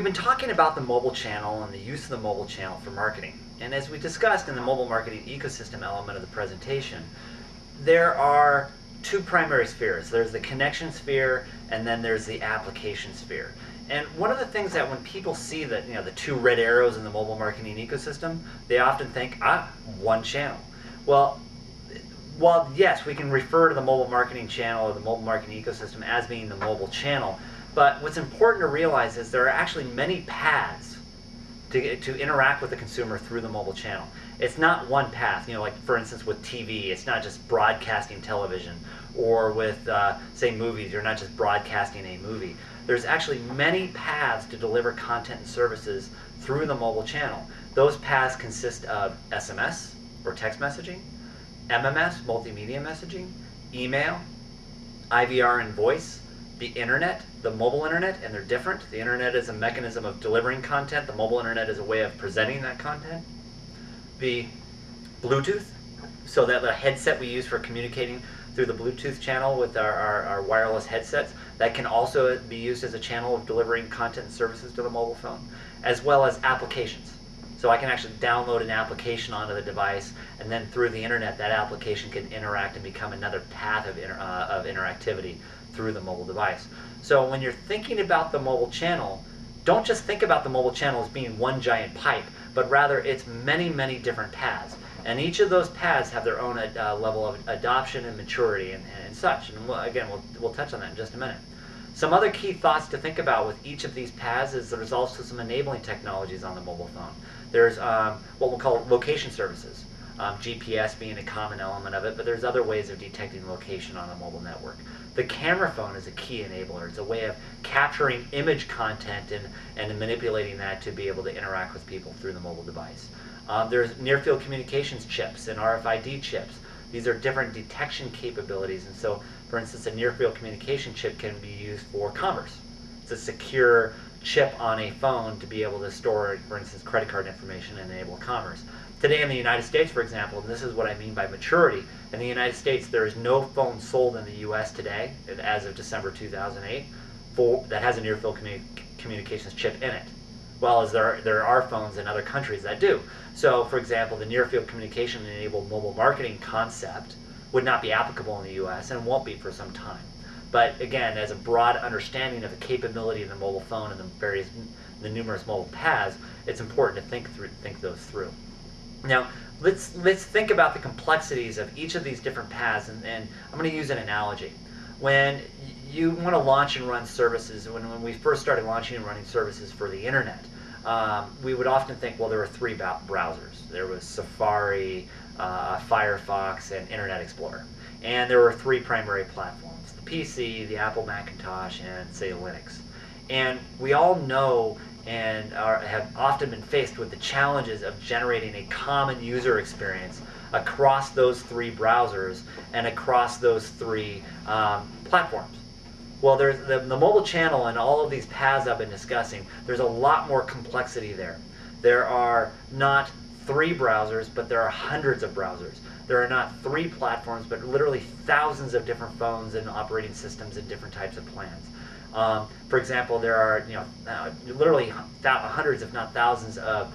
we've been talking about the mobile channel and the use of the mobile channel for marketing. And as we discussed in the mobile marketing ecosystem element of the presentation, there are two primary spheres. There's the connection sphere, and then there's the application sphere. And one of the things that when people see that, the two red arrows in the mobile marketing ecosystem, they often think, one channel. Well, while yes, we can refer to the mobile marketing channel or the mobile marketing ecosystem as being the mobile channel, but what's important to realize is there are actually many paths to interact with the consumer through the mobile channel. It's not one path, like for instance with TV, it's not just broadcasting television, or with say movies, you're not just broadcasting a movie. There's actually many paths to deliver content and services through the mobile channel. Those paths consist of SMS or text messaging, MMS, multimedia messaging, email, IVR and voice, the internet, the mobile internet, and they're different. The internet is a mechanism of delivering content. The mobile internet is a way of presenting that content. The Bluetooth, so that the headset we use for communicating through the Bluetooth channel with our wireless headsets, that can also be used as a channel of delivering content and services to the mobile phone, as well as applications. So I can actually download an application onto the device, and then through the internet, that application can interact and become another path of interactivity through the mobile device. So when you're thinking about the mobile channel, don't just think about the mobile channel as being one giant pipe, but rather it's many, many different paths. And each of those paths have their own level of adoption and maturity and such. And we'll touch on that in just a minute. Some other key thoughts to think about with each of these paths is there's also some enabling technologies on the mobile phone. There's what we'll call location services, GPS being a common element of it, but there's other ways of detecting location on a mobile network. The camera phone is a key enabler. It's a way of capturing image content and manipulating that to be able to interact with people through the mobile device. There's near-field communications chips and RFID chips. These are different detection capabilities, and so, for instance, a near-field communication chip can be used for commerce. It's a secure chip on a phone to be able to store, for instance, credit card information and enable commerce. Today in the United States, for example, and this is what I mean by maturity, in the United States there is no phone sold in the US today, as of December 2008, that has a near-field communications chip in it. Well, as there are phones in other countries that do. So, for example, the near-field communication enabled mobile marketing concept would not be applicable in the US and won't be for some time. But again, as a broad understanding of the capability of the mobile phone and the numerous mobile paths, it's important to think those through. Now, let's think about the complexities of each of these different paths, and I'm going to use an analogy. When you want to launch and run services, when we first started launching and running services for the internet, we would often think, well, there were three browsers. There was Safari, Firefox, and Internet Explorer. And there were three primary platforms: the PC, the Apple Macintosh, and say Linux. And we all know and have often been faced with the challenges of generating a common user experience across those three browsers and across those three platforms. Well, there's the mobile channel and all of these paths I've been discussing, there's a lot more complexity there. There are not three browsers, but there are hundreds of browsers. There are not three platforms, but literally thousands of different phones and operating systems and different types of plans. For example, there are literally hundreds, if not thousands, of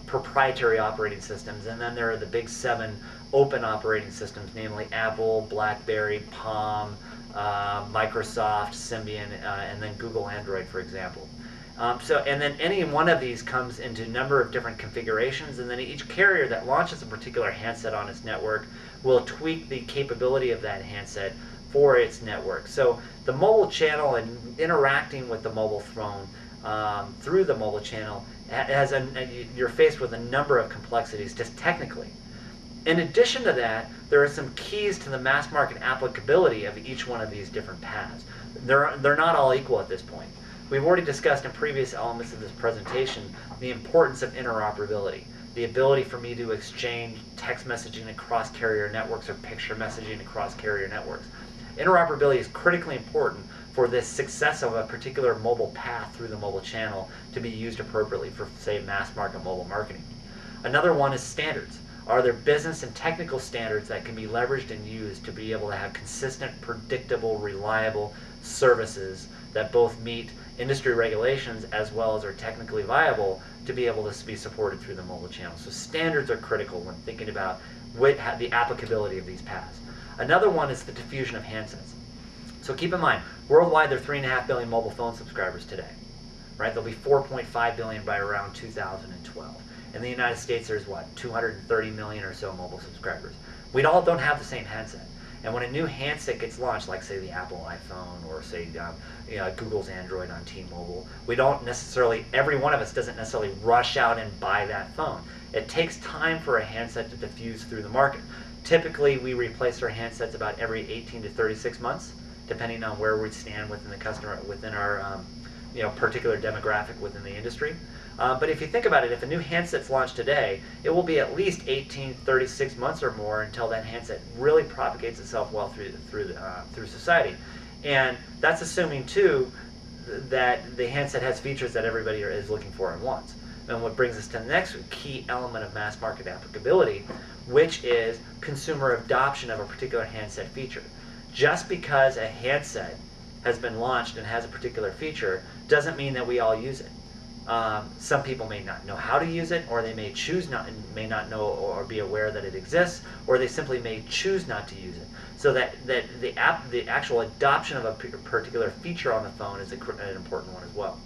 proprietary operating systems, and then there are the big 7 open operating systems, namely Apple, BlackBerry, Palm, Microsoft, Symbian, and then Google Android, for example. And then any one of these comes into a number of different configurations, and then each carrier that launches a particular handset on its network will tweak the capability of that handset for its network. So the mobile channel and interacting with the mobile phone through the mobile channel you're faced with a number of complexities just technically. In addition to that, there are some keys to the mass market applicability of each one of these different paths. They're not all equal at this point. We've already discussed in previous elements of this presentation the importance of interoperability, the ability for me to exchange text messaging across carrier networks or picture messaging across carrier networks. Interoperability is critically important for the success of a particular mobile path through the mobile channel to be used appropriately for, say, mass market mobile marketing. Another one is standards. Are there business and technical standards that can be leveraged and used to be able to have consistent, predictable, reliable services that both meet industry regulations as well as are technically viable to be able to be supported through the mobile channel. So standards are critical when thinking about the applicability of these paths. Another one is the diffusion of handsets. So keep in mind, worldwide there are 3.5 billion mobile phone subscribers today. Right? There'll be 4.5 billion by around 2012. In the United States, there's what, 230 million or so mobile subscribers. We all don't have the same handset. And when a new handset gets launched, like say the Apple iPhone or say Google's Android on T-Mobile, we don't necessarily, every one of us doesn't necessarily rush out and buy that phone. It takes time for a handset to diffuse through the market. Typically, we replace our handsets about every 18 to 36 months, depending on where we stand within the customer, within our particular demographic within the industry. But if you think about it, if a new handset's launched today, it will be at least 18, 36 months or more until that handset really propagates itself well through society. And that's assuming too that the handset has features that everybody is looking for and wants. And what brings us to the next key element of mass market applicability, which is consumer adoption of a particular handset feature. Just because a handset has been launched and has a particular feature doesn't mean that we all use it. Some people may not know how to use it, or they may may not know or be aware that it exists, or they simply may choose not to use it. So that the actual adoption of a particular feature on the phone is an important one as well.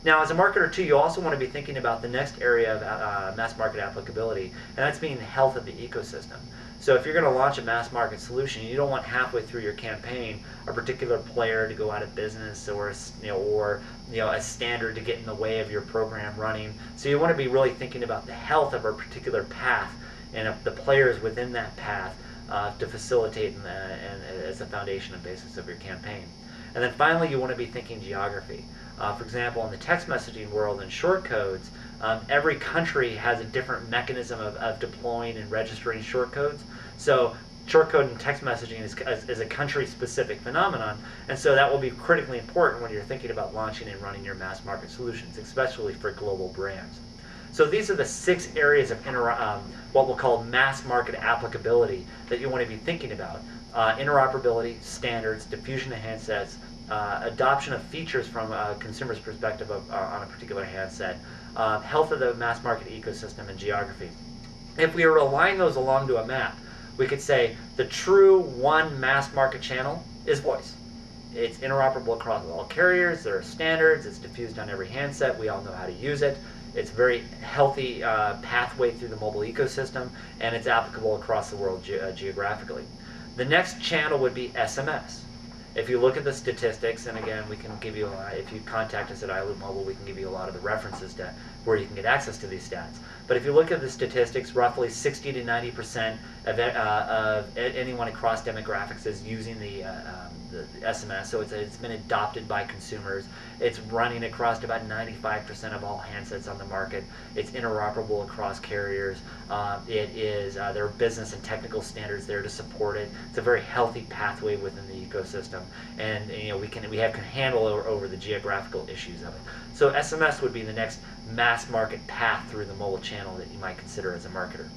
Now, as a marketer too, you also want to be thinking about the next area of mass market applicability, and that's being the health of the ecosystem. So if you're going to launch a mass market solution, you don't want halfway through your campaign a particular player to go out of business, or a standard to get in the way of your program running. So you want to be really thinking about the health of a particular path and of the players within that path to facilitate and as a foundation and basis of your campaign. And then finally, you want to be thinking geography. For example, in the text messaging world and short codes, every country has a different mechanism of deploying and registering short codes. So short code and text messaging is a country-specific phenomenon, and so that will be critically important when you're thinking about launching and running your mass market solutions, especially for global brands. So these are the 6 areas of what we'll call mass market applicability that you want to be thinking about. Interoperability, standards, diffusion of handsets, adoption of features from a consumer's perspective on a particular handset, health of the mass market ecosystem, and geography. If we were to align those along to a map, we could say the true one mass market channel is voice. It's interoperable across all carriers, there are standards, it's diffused on every handset, we all know how to use it. It's a very healthy pathway through the mobile ecosystem, and it's applicable across the world geographically. The next channel would be SMS. If you look at the statistics, and again, we can give you, if you contact us at iLoopMobile, we can give you a lot of the references to where you can get access to these stats. But if you look at the statistics, roughly 60 to 90% of anyone across demographics is using the SMS, so it's been adopted by consumers. It's running across about 95% of all handsets on the market. It's interoperable across carriers. There are business and technical standards there to support it. It's a very healthy pathway within the ecosystem, and we have handle over the geographical issues of it. So SMS would be the next mass market path through the mobile channel that you might consider as a marketer.